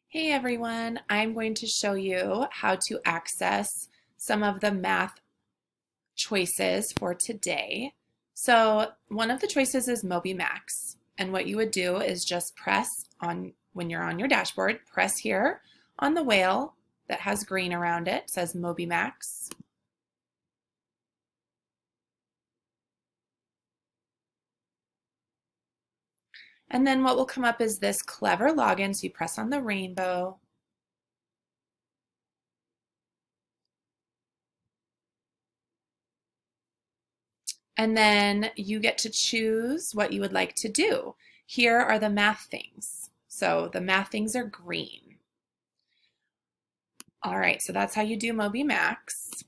Hey everyone, I'm going to show you how to access some of the math choices for today. So one of the choices is Moby Max, and what you would do is just press on, when you're on your dashboard, press here on the whale that has green around it, says Moby Max. And then what will come up is this clever login, so you press on the rainbow. And then you get to choose what you would like to do. Here are the math things. So the math things are green. All right, so that's how you do Moby Max.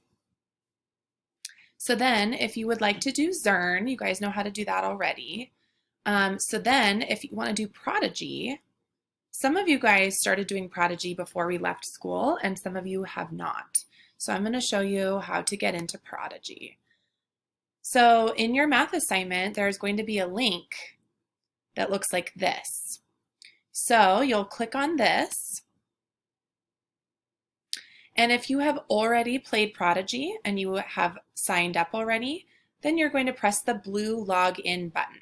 So then if you would like to do Zern, you guys know how to do that already. So then if you want to do Prodigy, some of you guys started doing Prodigy before we left school and some of you have not. So I'm going to show you how to get into Prodigy. So in your math assignment, there's going to be a link that looks like this. So you'll click on this. And if you have already played Prodigy and you have signed up already, then you're going to press the blue login button.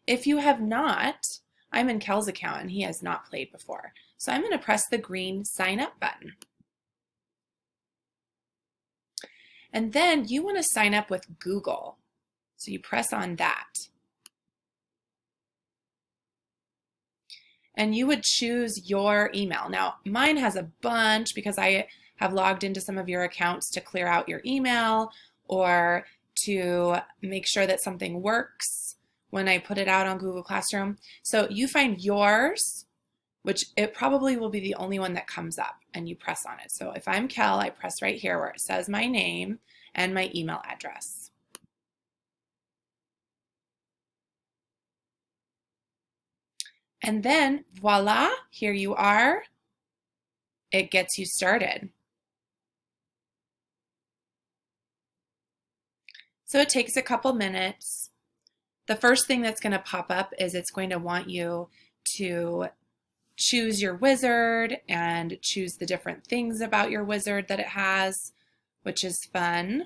If you have not, I'm in Kel's account and he has not played before. So I'm going to press the green sign up button. And then you want to sign up with Google. So you press on that. And you would choose your email. Now, mine has a bunch because I have logged into some of your accounts to clear out your email or to make sure that something works when I put it out on Google Classroom. So you find yours, which it probably will be the only one that comes up, and you press on it. So if I'm Kel, I press right here where it says my name and my email address. And then voila, here you are. It gets you started. So it takes a couple minutes. The first thing that's going to pop up is it's going to want you to choose your wizard and choose the different things about your wizard that it has, which is fun.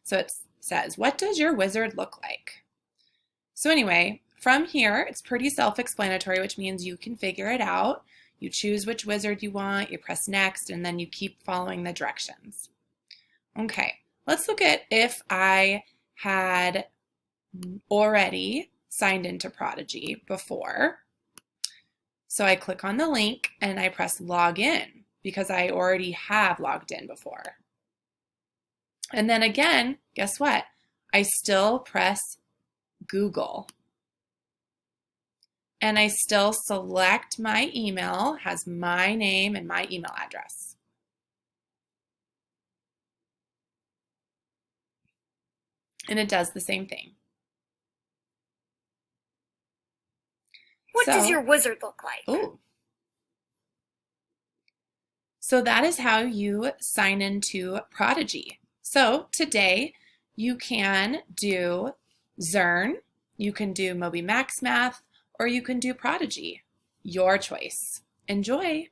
So it says, what does your wizard look like? So anyway, from here, it's pretty self-explanatory, which means you can figure it out. You choose which wizard you want, you press next, and then you keep following the directions. Okay, let's look at if I had already signed into Prodigy before. So I click on the link and I press log in because I already have logged in before. And then again, guess what? I still press Google. And I still select my email, has my name and my email address. And it does the same thing. What does your wizard look like? Ooh. So that is how you sign into Prodigy. So today you can do Zern, you can do Moby Max Math, or you can do Prodigy. Your choice. Enjoy!